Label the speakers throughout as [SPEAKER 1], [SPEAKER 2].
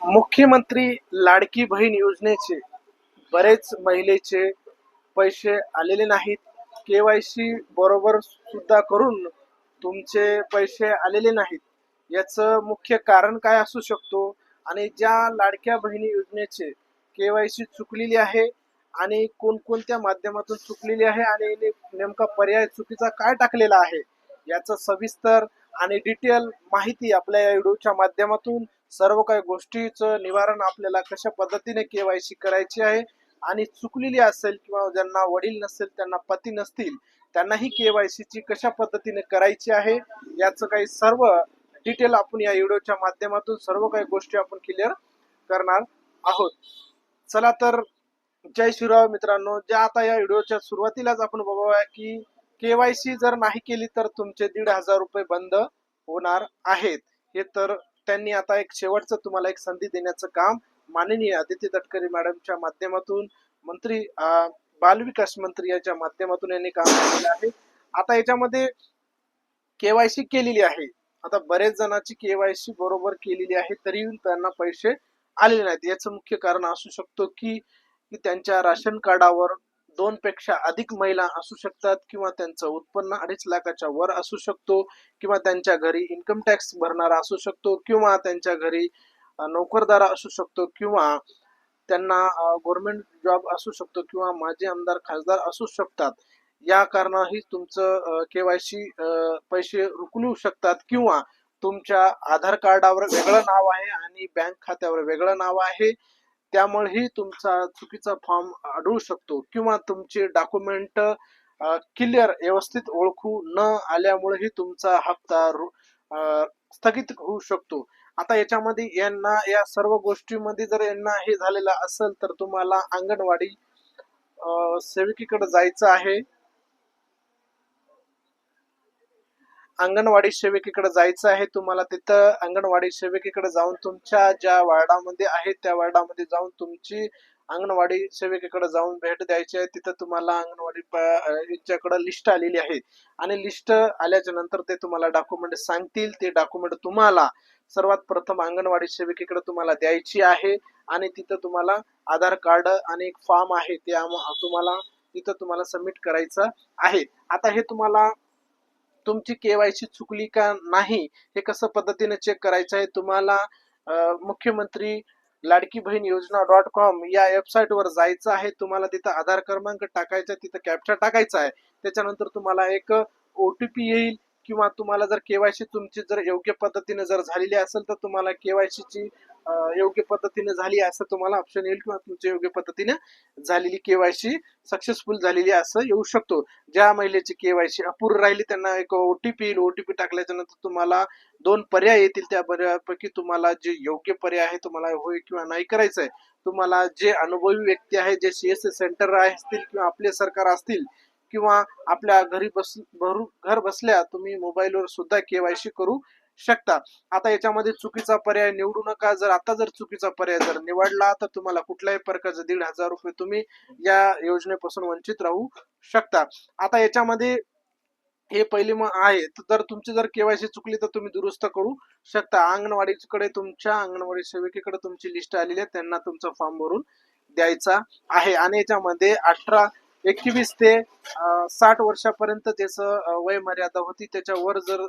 [SPEAKER 1] मुख्यमंत्री लाडकी बहीण योजनेचे बरेच महिलेचे पैसे आलेले नाहीत. केवायसी बरोबर सुद्धा करून तुमचे पैसे आलेले नाहीत. याचं मुख्य कारण काय असू शकतो आणि ज्या लाडक्या बहिणी योजनेचे केवायसी चुकलेली आहे आणि कोणकोणत्या माध्यमातून चुकलेली आहे आणि नेमका पर्याय चुकीचा काय टाकलेला आहे याचं सविस्तर आणि डिटेल माहिती आपल्या या व्हिडिओच्या माध्यमातून सर्व काही गोष्टीचं निवारण आपल्याला कशा पद्धतीने केवायसी करायची आहे आणि चुकलेली असेल किंवा ज्यांना वडील नसेल त्यांना पती नसतील त्यांनाही केवायसी ची कशा पद्धतीने करायची आहे याचं काही सर्व डिटेल आपण या व्हिडिओच्या माध्यमातून सर्व काही गोष्टी आपण क्लिअर करणार आहोत. चला तर जय श्रीराम मित्रांनो, ज्या आता या व्हिडिओच्या सुरुवातीलाच आपण बघूया की केवायसी जर नाही केली तर तुमचे 1,500 रुपये बंद होणार आहेत. हे तर त्यांनी आता एक शेवटचं तुम्हाला एक संधी देण्याचं काम माननीय आदित्य तटकरे मॅडमच्या माध्यमातून मंत्री बालविकास मंत्री याच्या माध्यमातून यांनी काम केलेलं आहे. आता याच्यामध्ये केवायसी केलेली आहे. आता बरेच जणांची केवायसी बरोबर केलेली आहे तरी त्यांना पैसे आलेले नाहीत. याचं मुख्य कारण असू शकतो की त्यांच्या राशन कार्डावर 2 पेक्षा अधिक महिला असू शकतात किंवा त्यांचं उत्पन्न 2.5 लाखाच्या वर असू शकतो किंवा त्यांच्या घरी इन्कम टॅक्स भरणारा असू शकतो किंवा त्यांच्या घरी नोकरदार असू शकतो किंवा त्यांना गव्हर्नमेंट जॉब असू शकतो किंवा माजी आमदार खासदार असू शकतात. या कारणाही तुमचं केवायसी पैसे रुकू शकतात किंवा तुमच्या आधार कार्डावर वेगळं नाव आहे आणि बँक खात्यावर वेगळं नाव आहे त्यामुळेही तुमचा चुकीचा फॉर्म आढळू शकतो किंवा तुमचे डॉक्युमेंट क्लिअर व्यवस्थित ओळखू न आल्यामुळेही तुमचा हप्ता स्थगित होऊ शकतो. आता याच्यामध्ये यांना या सर्व गोष्टींमध्ये जर यांना हे झालेलं असेल तर तुम्हाला अंगणवाडी सेविकेकडे जायचं आहे. अंगणवाडी सेविकेकडे जायचं आहे तुम्हाला. तिथं अंगणवाडी सेविकेकडे जाऊन तुमच्या ज्या वार्डामध्ये आहे त्या वार्डामध्ये जाऊन तुमची अंगणवाडी सेविकेकडे जाऊन भेट द्यायची आहे. तिथं तुम्हाला अंगणवाडी यांच्याकडे लिस्ट आलेली आहे आणि लिस्ट आल्याच्या नंतर ते तुम्हाला डॉक्युमेंट सांगतील. ते डॉक्युमेंट तुम्हाला सर्वात प्रथम अंगणवाडी सेविकेकडे तुम्हाला द्यायची आहे आणि तिथं तुम्हाला आधार कार्ड आणि एक फॉर्म आहे ते तुम्हाला तिथं तुम्हाला सबमिट करायचं आहे. आता हे तुम्हाला तुमची केवायसी चुकली का नाही हे कसं पद्धतीने चेक करायचं आहे तुम्हाला मुख्यमंत्री लाडकी बहीण योजना.com या वेबसाईट वर जायचं आहे. तुम्हाला तिथं आधार क्रमांक टाकायचा, तिथं कॅप्चा टाकायचा आहे. त्याच्यानंतर तुम्हाला एक ओटीपी येईल किंवा तुम्हाला जर केवायसी तुमची जर योग्य पद्धतीने जर झालेली असेल तर तुम्हाला केवायसी ची योग्य पद्धतीने झाली असं तुम्हाला ऑप्शन येईल किंवा तुमची योग्य पद्धतीने झालेली केवायसी सक्सेसफुल झालेली असं येऊ शकतो. ज्या महिलेची केवायसी अपूर्ण राहिली त्यांना एक ओटीपी येईल. ओटीपी टाकल्याच्या नंतर तुम्हाला 2 पर्याय येतील. त्या पर्यायापैकी तुम्हाला जे योग्य पर्याय आहे तुम्हाला होय किंवा नाही करायचं आहे. तुम्हाला जे अनुभवी व्यक्ती आहे, जे सीएससी सेंटर असतील किंवा आपले सरकार असतील किंवा आपल्या घरी घर बसल्या तुम्ही मोबाईलवर सुद्धा केवायसी करू शकता. आता याच्यामध्ये चुकीचा पर्याय निवडू नका. जर चुकीचा पर्याय जर निवडला तर तुम्हाला कुठल्याही प्रकारचे 1,500 रुपये तुम्ही या योजनेपासून वंचित राहू शकता. आता याच्यामध्ये हे पहिली आहे तर तुमची जर केवायसी चुकली तर तुम्ही दुरुस्त करू शकता. अंगणवाडीकडे तुमच्या अंगणवाडी सेविकेकडे तुमची लिस्ट आलेली आहे, त्यांना तुमचा फॉर्म भरून द्यायचा आहे आणि याच्यामध्ये 21 ते 60 वर्षापर्यंत त्याचं वय मर्यादा होती. त्याच्यावर जर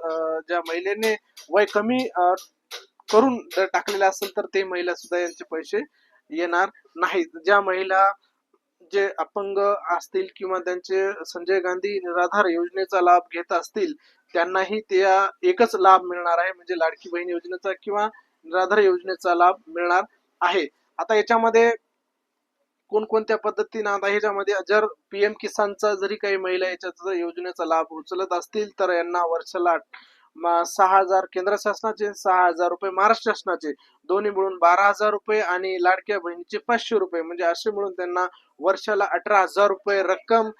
[SPEAKER 1] ज्या महिलेने वय कमी करून जर टाकलेलं असेल तर ते महिला सुद्धा यांचे पैसे येणार नाहीत. ज्या महिला जे अपंग असतील किंवा त्यांचे संजय गांधी निराधार योजनेचा लाभ घेत असतील त्यांनाही त्या एकच लाभ मिळणार आहे म्हणजे लाडकी बहीण योजनेचा किंवा निराधार योजनेचा लाभ मिळणार आहे. आता याच्यामध्ये कोणकोणत्या पद्धतीने आता ह्याच्यामध्ये जर पीएम किसानचा जरी काही महिला याच्यात योजनेचा लाभ उचलत असतील तर यांना वर्षाला 6,000 केंद्र शासनाचे, 6,000 रुपये महाराष्ट्र शासनाचे, दोन्ही मिळून 12,000 रुपये आणि लाडक्या बहिणीचे 500 रुपये म्हणजे असे मिळून त्यांना वर्षाला 18,000 रुपये रक्कम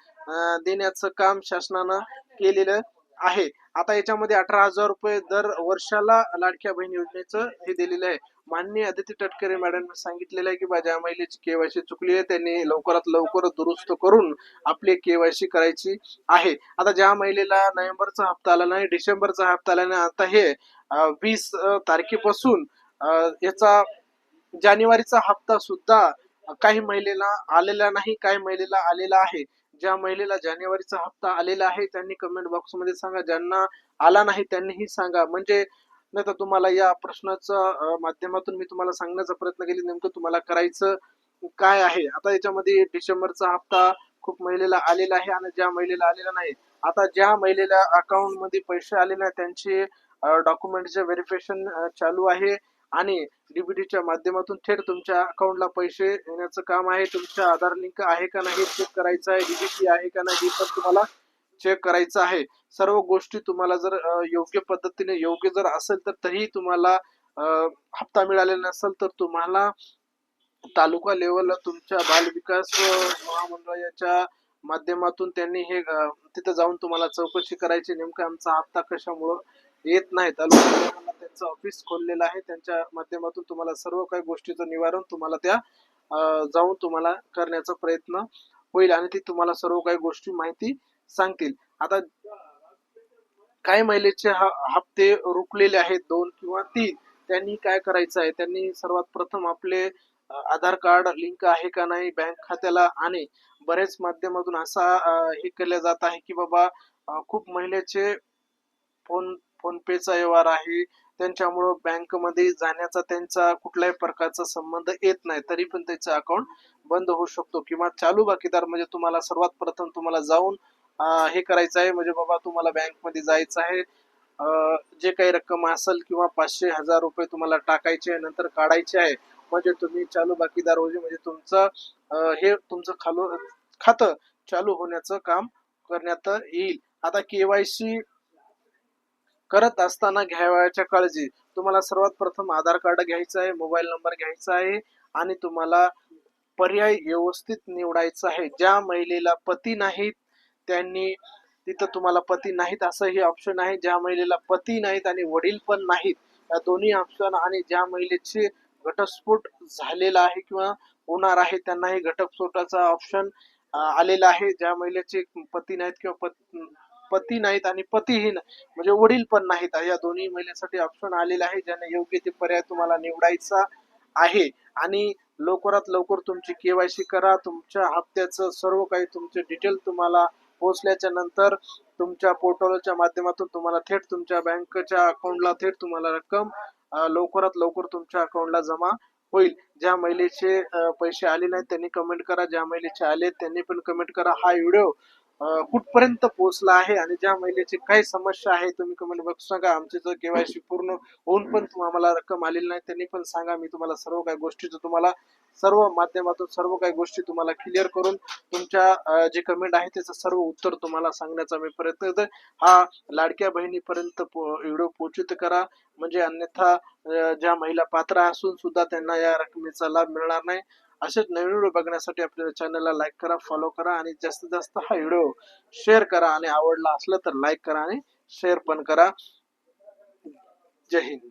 [SPEAKER 1] देण्याचं काम शासनानं केलेलं आहे. आता याच्यामध्ये 18,000 रुपये दर वर्षाला लाडक्या बहीण योजनेचं हे दिलेलं आहे. माननीय आदित्य तटकरे मॅडम सांगितलेलं आहे की ज्या महिलेची केवायसी चुकली आहे त्यांनी लवकरात लवकर दुरुस्त करून आपली केवायसी करायची आहे. आता ज्या महिलेला नोव्हेंबरचा हप्ता आला नाही, डिसेंबरचा हप्ता आला नाही, आता हे 20 तारखेपासून याचा जानेवारीचा हप्ता सुद्धा काही महिलेला आलेला नाही, काही महिलेला आलेला आहे. ज्या महिलेला जानेवारीचा हप्ता आलेला आहे त्यांनी कमेंट बॉक्स मध्ये सांगा, ज्यांना आला नाही त्यांनीही सांगा. म्हणजे नाही तर तुम्हाला या प्रश्नाच्या माध्यमातून मी तुम्हाला सांगण्याचा प्रयत्न केली नेमकं तुम्हाला करायचं काय आहे. आता याच्यामध्ये डिसेंबरचा हप्ता खूप महिलेला आलेला आहे आणि ज्या महिलेला आलेला नाही, आता ज्या महिलेला अकाउंट मध्ये पैसे आले नाही त्यांचे डॉक्युमेंटचे व्हेरिफिकेशन चालू आहे आणि डीबीटीच्या माध्यमातून थेट तुमच्या अकाउंटला पैसे येण्याचं काम आहे. तुमच्या आधार लिंक आहे का नाही चेक करायचं आहे, डीबीटी आहे का नाही हे पण तुम्हाला चेक करायचं आहे. सर्व गोष्टी तुम्हाला जर योग्य पद्धतीने योग्य जर असेल तर तरीही तुम्हाला हप्ता मिळालेला नसेल तर तुम्हाला तालुका लेवलला तुमच्या बालविकास महामंडळाच्या माध्यमातून त्यांनी हे तिथं जाऊन तुम्हाला चौकशी करायची नेमका आमचा हप्ता कशामुळं येत नाही. तालुका लेवलला त्यांचं ऑफिस खोललेलं आहे, त्यांच्या माध्यमातून तुम्हाला सर्व काही गोष्टीचं निवारण तुम्हाला त्या जाऊन तुम्हाला करण्याचा प्रयत्न होईल आणि ती तुम्हाला सर्व काही गोष्टी माहिती सांगतील. आता काही महिलेचे हप्ते रुकलेले आहेत 2 किंवा 3, त्यांनी काय करायचं आहे, त्यांनी सर्वात प्रथम आपले आधार कार्ड लिंक आहे का नाही बँक खात्याला. आणि बरेच माध्यमातून असा हे केलं जात आहे की बाबा खूप महिलेचे फोन फोन पेचा व्यवहार आहे, त्यांच्यामुळं बँकमध्ये जाण्याचा त्यांचा कुठल्याही प्रकारचा संबंध येत नाही, तरी पण त्याचं अकाउंट बंद होऊ शकतो. किंवा चालू बाकीदार म्हणजे तुम्हाला सर्वात प्रथम तुम्हाला जाऊन हे करायचं आहे, म्हणजे बाबा तुम्हाला बँकमध्ये जायचं आहे, जे काही रक्कम असेल किंवा 500,000 रुपये तुम्हाला टाकायचे आहे नंतर काढायचे आहे. म्हणजे तुम्ही चालू बाकीदार होते म्हणजे तुमचं हे तुमचं खातं चालू होण्याचं काम करण्यात येईल. आता केवायसी करत असताना घ्यावयाच्या काळजी, तुम्हाला सर्वात प्रथम आधार कार्ड घ्यायचं आहे, मोबाईल नंबर घ्यायचा आहे आणि तुम्हाला पर्याय व्यवस्थित निवडायचा आहे. ज्या महिलेला पती नाहीत त्यांनी तिथं तुम्हाला पती नाहीत असंही ऑप्शन आहे, ज्या महिलेला पती नाहीत आणि वडील पण नाहीत या दोन्ही ऑप्शन, आणि ज्या महिलेचे घटस्फोट झालेला आहे किंवा होणार आहे त्यांनाही घटस्फोटाचा ऑप्शन आलेला आहे. ज्या महिलेचे पती नाहीत किंवा पती नाहीत आणि पतीहीन म्हणजे वडील पण नाहीत या दोन्ही महिलेसाठी ऑप्शन आलेला आहे, ज्याने योग्य ते पर्याय तुम्हाला निवडायचा आहे. आणि लवकरात लवकर तुमची केवायसी करा. तुमच्या हप्त्याचं सर्व काही तुमचे डिटेल तुम्हाला पोहोचल्याच्या नंतर तुमच्या पोर्टलच्या माध्यमातून तुम्हाला थेट तुमच्या बँकेच्या अकाउंटला थेट तुम्हाला रक्कम लवकरात लवकर तुमच्या अकाउंटला जमा होईल. ज्या महिलेचे पैसे आले नाहीत त्यांनी कमेंट करा, ज्या महिलेचे आले त्यांनी पण कमेंट करा. हा व्हिडिओ कुठपर्यंत पोहोचला आहे आणि ज्या महिलेची काय समस्या आहे तुम्ही कमेंट बॉक्स सांगा. आमची जर केवायसी पूर्ण होऊन पण आम्हाला रक्कम आलेली नाही त्यांनी पण सांगा. मी तुम्हाला सर्व काही गोष्टीचं तुम्हाला सर्व माध्यमातून सर्व काही गोष्टी तुम्हाला क्लिअर करून तुमच्या जे कमेंट आहे त्याचं सर्व उत्तर तुम्हाला सांगण्याचा मी प्रयत्न करतोय. हा लाडक्या बहिणीपर्यंत व्हिडिओ पोहोचित करा, म्हणजे अन्यथा ज्या महिला पात्र असून सुद्धा त्यांना या रकमेचा लाभ मिळणार नाही. असेच नवीन व्हिडिओ बघण्यासाठी आपल्या चॅनलला लाईक करा, फॉलो करा आणि जास्तीत जास्त हा व्हिडिओ शेअर करा आणि आवडला असला तर लाईक करा आणि शेअर पण करा. जय हिंद.